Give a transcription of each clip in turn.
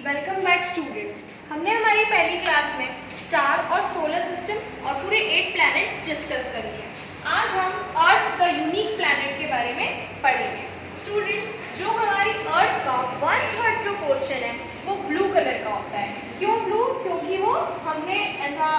Welcome back students. हमने हमारी पहली क्लास में स्टार और सोलर सिस्टम और पूरे 8 प्लैनेट्स डिस्कस कर लिए। आज हम अर्थ द यूनिक प्लैनेट के बारे में पढ़ेंगे। स्टूडेंट्स, जो हमारी अर्थ का 1/3 जो पोर्शन है वो ब्लू कलर का होता है। क्यों ब्लू? क्योंकि वो हमने ऐसा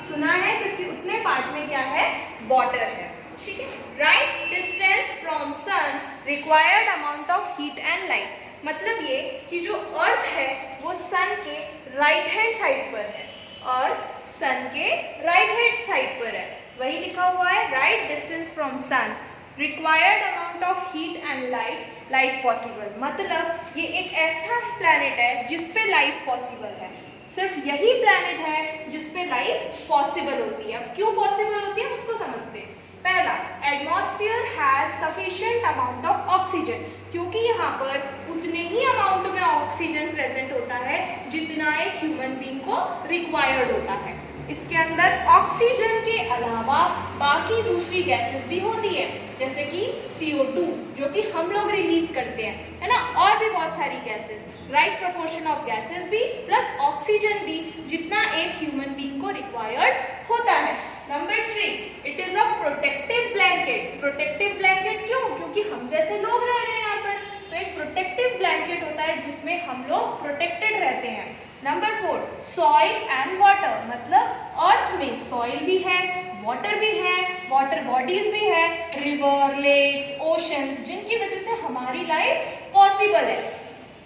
सुना है क्योंकि उतने पार्ट में क्या है, वाटर है। ठीक है। Right distance from sun required amount of heat and light. मतलब ये कि जो अर्थ है वो सन के राइट हैंड साइड पर है। अर्थ सन के राइट हैंड साइड पर है, वही लिखा हुआ है right distance from sun required amount of heat and light life possible. मतलब ये एक ऐसा प्लैनेट है जिस पे लाइफ पॉसिबल है। सिर्फ यही प्लैनेट है जिस पे लाइफ पॉसिबल होती है। अब क्यों पॉसिबल होती है उसको समझते हैं। पहला, atmosphere has sufficient amount of oxygen, क्योंकि यहाँ पर उतने ही अमाउंट में ऑक्सीजन प्रेजेंट होता है जितना एक ह्यूमन बीइंग को रिक्वायर्ड होता है। इसके अंदर ऑक्सीजन के अलावा बाकी दूसरी गैसेस भी होती है, जैसे कि CO2 जो कि हम लोग रिलीज करते हैं, है ना, और भी बहुत सारी gases. Right proportion of gases भी प्लस ऑक्सीजन भी जितना एक ह्यूमन बीइंग को रिक्वायर्ड होता है। Number 3, it is a protective blanket. Protective blanket क्यों? क्योंकि हम जैसे लोग रह रहे हैं यहाँ पर, तो एक प्रोटेक्टिव ब्लैंकेट होता है जिसमें हम लोग प्रोटेक्टेड रहते हैं। Number 4, soil and water. मतलब अर्थ में सॉइल भी है, वाटर भी है, वाटर बॉडीज भी है, रिवर, लेक्स, ओशंस, जिनकी वजह से हमारी लाइफ पॉसिबल है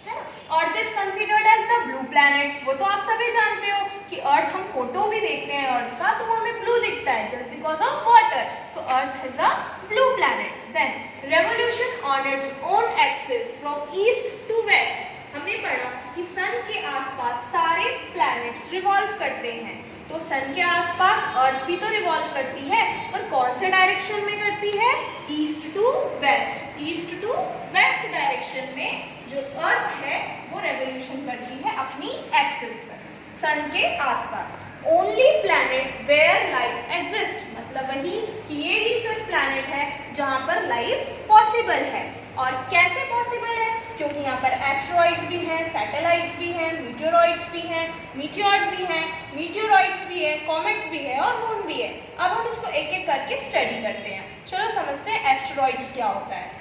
ना। Earth is considered as the blue planet. वो तो आप सभी जानते हो कि अर्थ, हम फोटो भी देखते हैं अर्थ का तो वो हमें ब्लू दिखता है जस्ट बिकॉज ऑफ वाटर। तो earth is a blue planet. Then revolution on its own axis from east to west. हमने पढ़ा कि सन के आसपास सारे प्लैनेट्स रिवॉल्व करते हैं, तो सन के आसपास अर्थ भी तो रिवॉल्व करती है, और कौन से डायरेक्शन में करती है? East to west. East to west direction में जो अर्थ है वो रेवोल्यूशन करती है अपनी एक्सिस पर, सन के आसपास। Only planet where life exist. मतलब वही कि ये ही सिर्फ प्लैनेट है जहाँ पर लाइफ पॉसिबल है। और कैसे पॉसिबल है? क्योंकि यहाँ पर एस्ट्रॉइड्स भी हैं, सैटेलाइट्स भी हैं, मीटेoroids भी हैं, मीटियोर्स भी हैं, मीटियोराइड्स भी है, कॉमेट्स भी है और मून भी है। अब हम इसको एक एक करके स्टडी करते हैं। चलो समझते हैं एस्ट्रॉइड्स क्या होता है।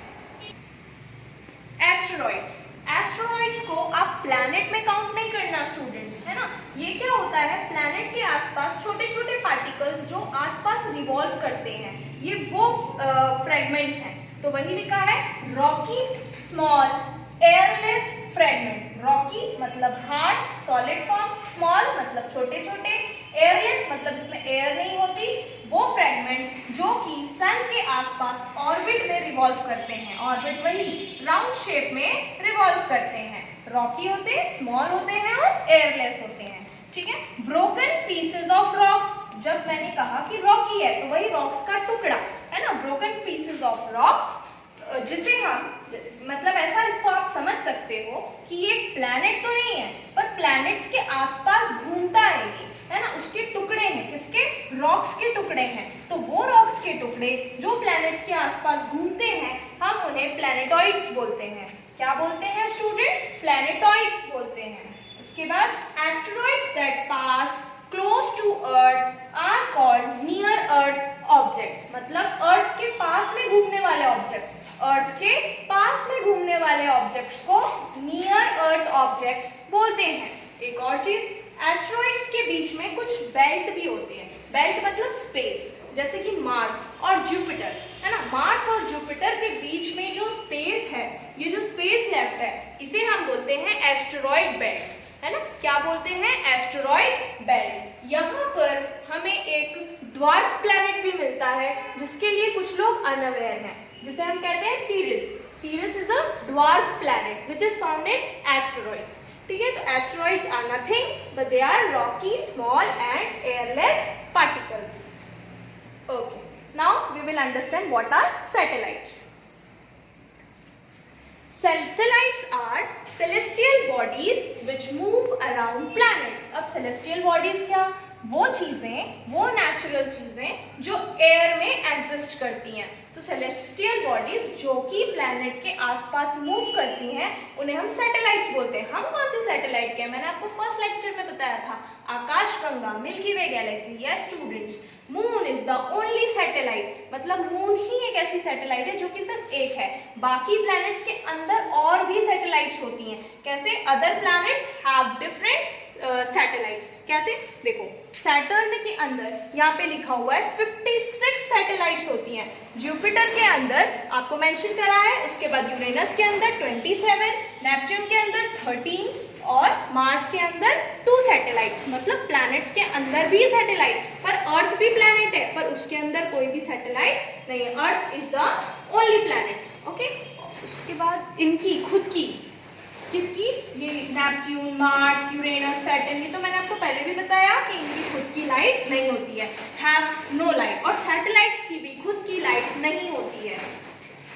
एस्ट्रॉइड्स, एस्ट्रॉइड्स को आप प्लैनेट में काउंट नहीं करना स्टूडेंट्स, है ना। ये क्या होता है, प्लैनेट के आसपास छोटे छोटे पार्टिकल्स जो आसपास रिवॉल्व करते हैं, ये वो फ्रेगमेंट्स हैं। तो वही लिखा है Rocky small airless fragment. Rocky मतलब हार्ड सॉलिड फॉर्म, स्मॉल मतलब छोटे छोटे, एयरलेस मतलब इसमें एयर नहीं होती, वो फ्रेगमेंट्स जो कि सन के आसपास ऑर्बिट में रिवॉल्व करते हैं। ऑर्बिट वही राउंड शेप में रिवॉल्व करते हैं। रॉकी होते हैं, स्मॉल होते हैं और एयरलेस होते हैं। ठीक है। Broken pieces of rocks. जब मैंने कहा कि रॉकी है तो वही रॉक्स का टुकड़ा है ना, ब्रोकन पीसेस ऑफ रॉक्स, जिसे हम मतलब ऐसा इसको आप समझ सकते हो कि ये प्लैनेट तो नहीं है पर प्लैनेट्स के आसपास घूमता है ये, है ना। उसके टुकड़े हैं, किसके? रॉक्स के टुकड़े हैं। तो वो रॉक्स के टुकड़े जो प्लैनेट्स के आसपास घूमते हैं हम उन्हें प्लैनेटॉइड्स बोलते हैं। क्या बोलते हैं स्टूडेंट्स? प्लैनेटॉइड्स बोलते हैं। उसके बाद asteroids that pass close to earth are called near earth objects. मतलब अर्थ के पास में घूमने वाले ऑब्जेक्ट्स, अर्थ के पास में घूमने वाले ऑब्जेक्ट्स को नियर अर्थ ऑब्जेक्ट्स बोलते हैं। एक और चीज, एस्टेरॉइड्स के बीच में कुछ बेल्ट भी होते हैं। बेल्ट मतलब स्पेस, जैसे कि मार्स और जुपिटर, है ना। मार्स और जुपिटर के बीच में जो स्पेस है, ये जो स्पेस लेफ्ट है, इसे हम बोलते हैं एस्टेरॉइड बेल्ट, है ना। क्या बोलते हैं? Asteroid belt. यहाँ पर हमें एक ड्वार्फ प्लैनेट भी मिलता है जिसके लिए कुछ लोग अनअवेयर हैं, जिसे हम कहते हैं Ceres. Ceres is a dwarf planet which is found in asteroids. ठीक है। तो asteroids are nothing but they are rocky small and airless particles. Okay, now we will understand what are satellites. Satellites are celestial bodies which move around planet. अब celestial bodies क्या? वो चीज़ें, वो natural चीज़ें जो एयर में exist करती हैं। तो सेलेस्टियल बॉडीज जो कि प्लैनेट के आसपास मूव करती हैं उन्हें हम सैटेलाइट्स बोलते हैं। हम कौन से सैटेलाइट के, मैंने आपको फर्स्ट लेक्चर में बताया था, आकाशगंगा, milky way Galaxy. Yes students, moon is the only satellite, मतलब मून ही एक ऐसी सैटेलाइट है जो कि सिर्फ एक है। बाकी प्लैनेट्स के अंदर और भी सैटेलाइट्स होती हैं। कैसे? Other planets have different satellites. कैसे? देखो, सैटर्न के अंदर यहाँ पे लिखा हुआ है 56 सैटेलाइट्स होती हैं। जुपिटर के अंदर आपको मेंशन करा है, उसके बाद यूरेनस के अंदर 27, नेपच्यून के अंदर 13 और मार्स के अंदर 2 सैटेलाइट्स। मतलब प्लैनेट्स के अंदर भी सैटेलाइट, पर अर्थ भी प्लैनेट है पर उसके अंदर कोई भी सैटेलाइट नहीं है। Earth is the only planet. Okay, उसके बाद इनकी खुद की, किसकी? ये नेपच्यून, मार्स, यूरेनस, सैटर्न, ये तो मैंने आपको पहले भी बताया कि इनकी खुद की लाइट नहीं होती है, हैव नो लाइट। और सैटेलाइट्स की भी खुद की लाइट नहीं होती है।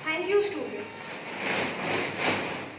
Thank you students.